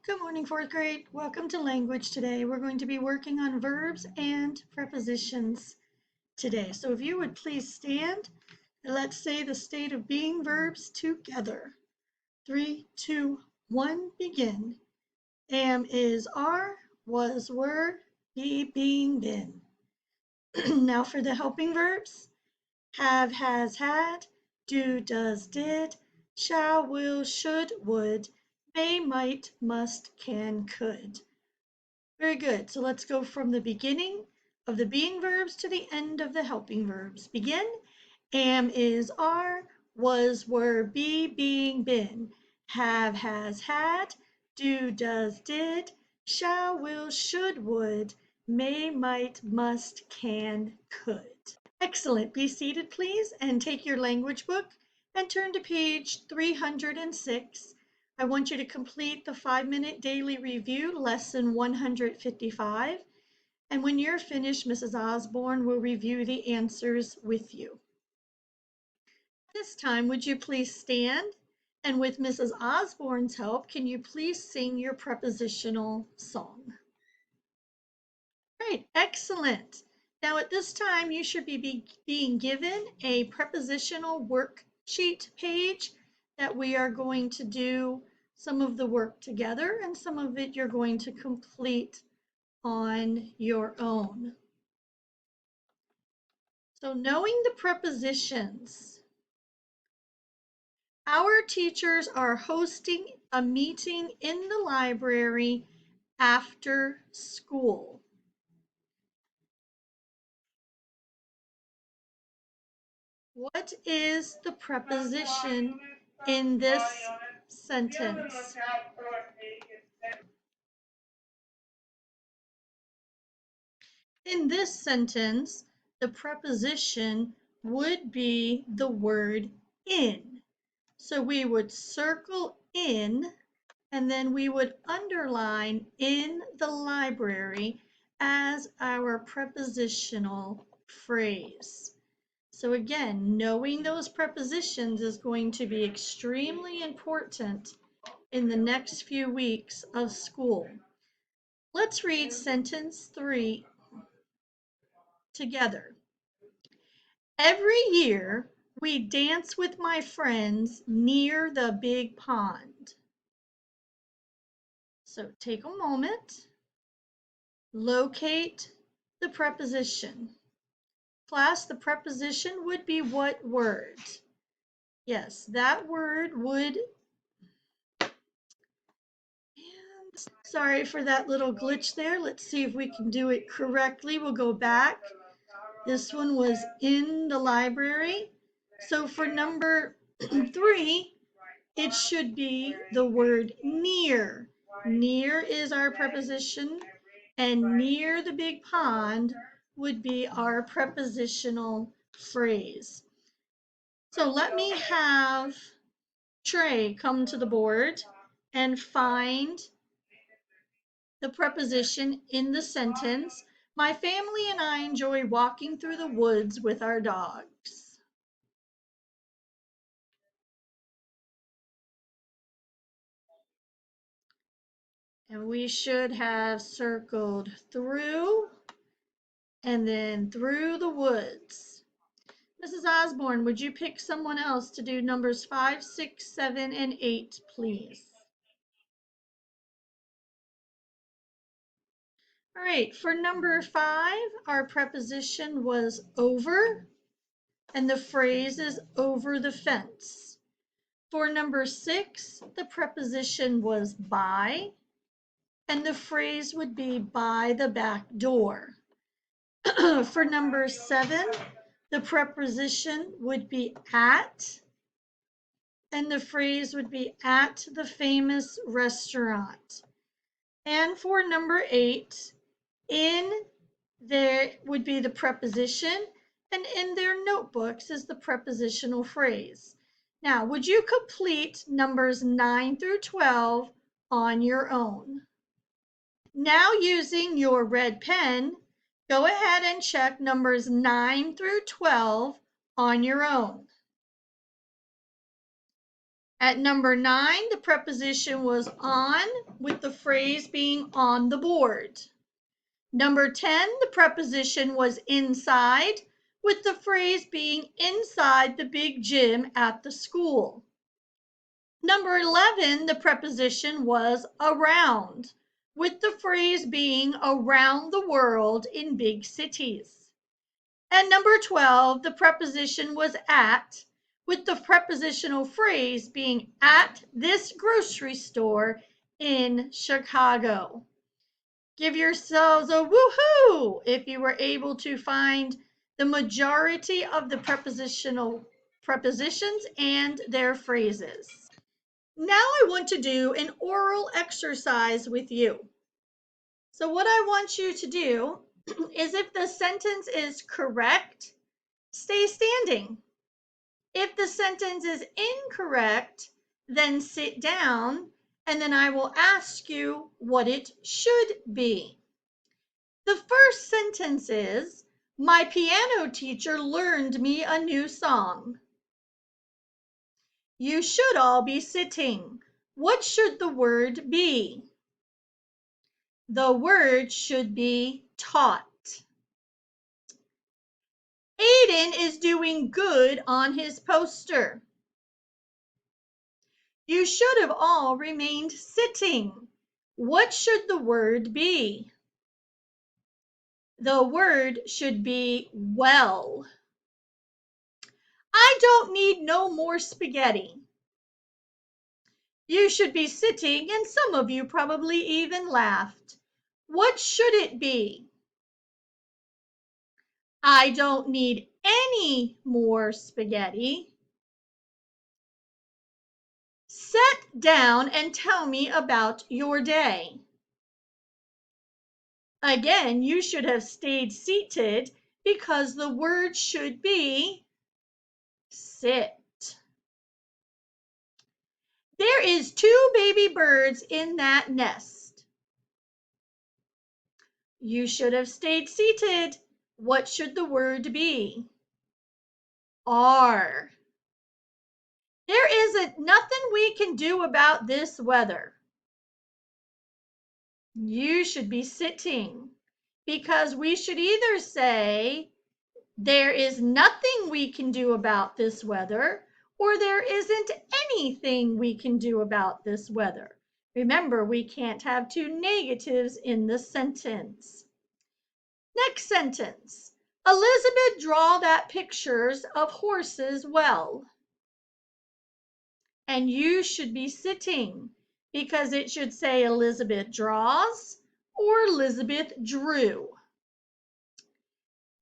Good morning, fourth grade. Welcome to language today. We're going to be working on verbs and prepositions today. So if you would please stand and let's say the state of being verbs together. 3, 2, 1, begin. Am, is, are, was, were, be, being, been. Now for the helping verbs. Have, has, had, do, does, did, shall, will, should, would, may, might, must, can, could. Very good. So let's go from the beginning of the being verbs to the end of the helping verbs. Begin. Am, is, are, was, were, be, being, been, have, has, had, do, does, did, shall, will, should, would, may, might, must, can, could. Excellent. Be seated, please, and take your language book and turn to page 306. I want you to complete the 5-minute daily review, lesson 155. And when you're finished, Mrs. Osborne will review the answers with you. This time, would you please stand? And with Mrs. Osborne's help, can you please sing your prepositional song? Great, excellent. Now at this time, you should be being given a prepositional worksheet page that we are going to do some of the work together and some of it you're going to complete on your own. So knowing the prepositions, our teachers are hosting a meeting in the library after school. What is the preposition in this sentence? In this sentence, the preposition would be the word in. So we would circle in, and then we would underline in the library as our prepositional phrase. So again, knowing those prepositions is going to be extremely important in the next few weeks of school. Let's read sentence 3 together. Every year, we dance with my friends near the big pond. So take a moment, locate the preposition. Class, the preposition would be what word? Yes, that word would, and sorry for that little glitch there. Let's see if we can do it correctly. We'll go back. This one was in the library. So for number 3, it should be the word near. Near is our preposition, and near the big pond would be our prepositional phrase. So let me have Trey come to the board and find the preposition in the sentence. My family and I enjoy walking through the woods with our dogs. And we should have circled through and then through the woods. Mrs. Osborne, would you pick someone else to do numbers 5, 6, 7, and 8, please? All right, for number 5, our preposition was over, and the phrase is over the fence. For number 6, the preposition was by, and the phrase would be by the back door. For number 7, the preposition would be at, and the phrase would be at the famous restaurant. And for number 8, in there would be the preposition, and in their notebooks is the prepositional phrase. Now, would you complete numbers 9 through 12 on your own? Now, using your red pen, go ahead and check numbers 9 through 12 on your own. At number 9, the preposition was on, with the phrase being on the board. Number 10, the preposition was inside, with the phrase being inside the big gym at the school. Number 11, the preposition was around, with the phrase being around the world in big cities. And number 12, the preposition was at, with the prepositional phrase being at this grocery store in Chicago. Give yourselves a woohoo if you were able to find the majority of the prepositions and their phrases. Now I want to do an oral exercise with you. So what I want you to do is, if the sentence is correct, stay standing. If the sentence is incorrect, then sit down, and then I will ask you what it should be. The first sentence is, my piano teacher learned me a new song. You should all be sitting. What should the word be? The word should be taught. Aiden is doing good on his poster. You should have all remained sitting. What should the word be? The word should be well. I don't need no more spaghetti. You should be sitting, and some of you probably even laughed. What should it be? I don't need any more spaghetti. Sit down and tell me about your day. Again, you should have stayed seated because the word should be sit. There is 2 baby birds in that nest. You should have stayed seated. What should the word be? Are. There isn't nothing we can do about this weather. You should be sitting, because we should either say there is nothing we can do about this weather, or there isn't anything we can do about this weather. Remember, we can't have 2 negatives in the sentence. Next sentence. Elizabeth draw that pictures of horses well. And you should be sitting, because it should say Elizabeth draws or Elizabeth drew.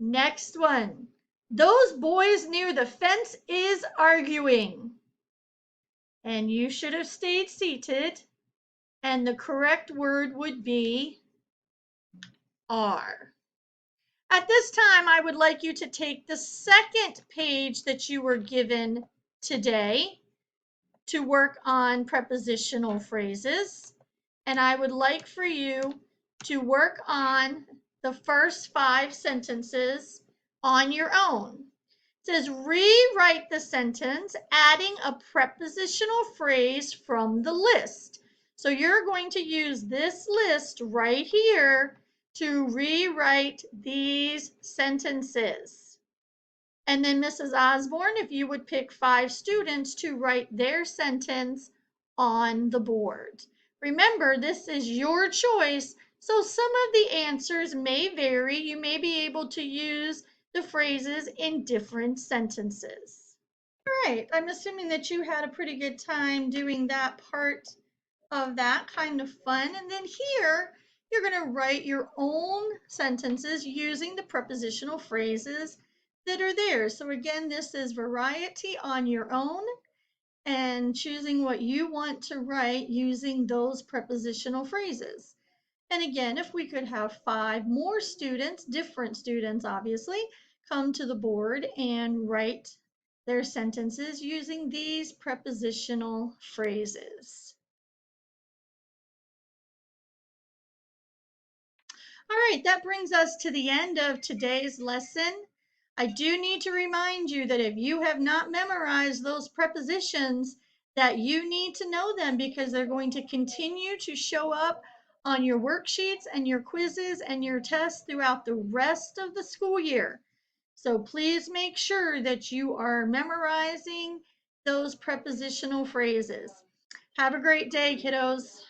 Next one. Those boys near the fence is arguing. And you should have stayed seated, and the correct word would be are. At this time, I would like you to take the second page that you were given today to work on prepositional phrases. And I would like for you to work on the first 5 sentences on your own. It says, rewrite the sentence, adding a prepositional phrase from the list. So you're going to use this list right here to rewrite these sentences. And then Mrs. Osborne, if you would pick 5 students to write their sentence on the board. Remember, this is your choice, so some of the answers may vary. You may be able to use the phrases in different sentences. All right, I'm assuming that you had a pretty good time doing that part of that, kind of fun. And then here, you're going to write your own sentences using the prepositional phrases that are there. So again, this is variety on your own and choosing what you want to write using those prepositional phrases. And again, if we could have 5 more students, different students obviously, come to the board and write their sentences using these prepositional phrases. All right, that brings us to the end of today's lesson. I do need to remind you that if you have not memorized those prepositions, that you need to know them because they're going to continue to show up on your worksheets and your quizzes and your tests throughout the rest of the school year. So please make sure that you are memorizing those prepositional phrases. Have a great day, kiddos.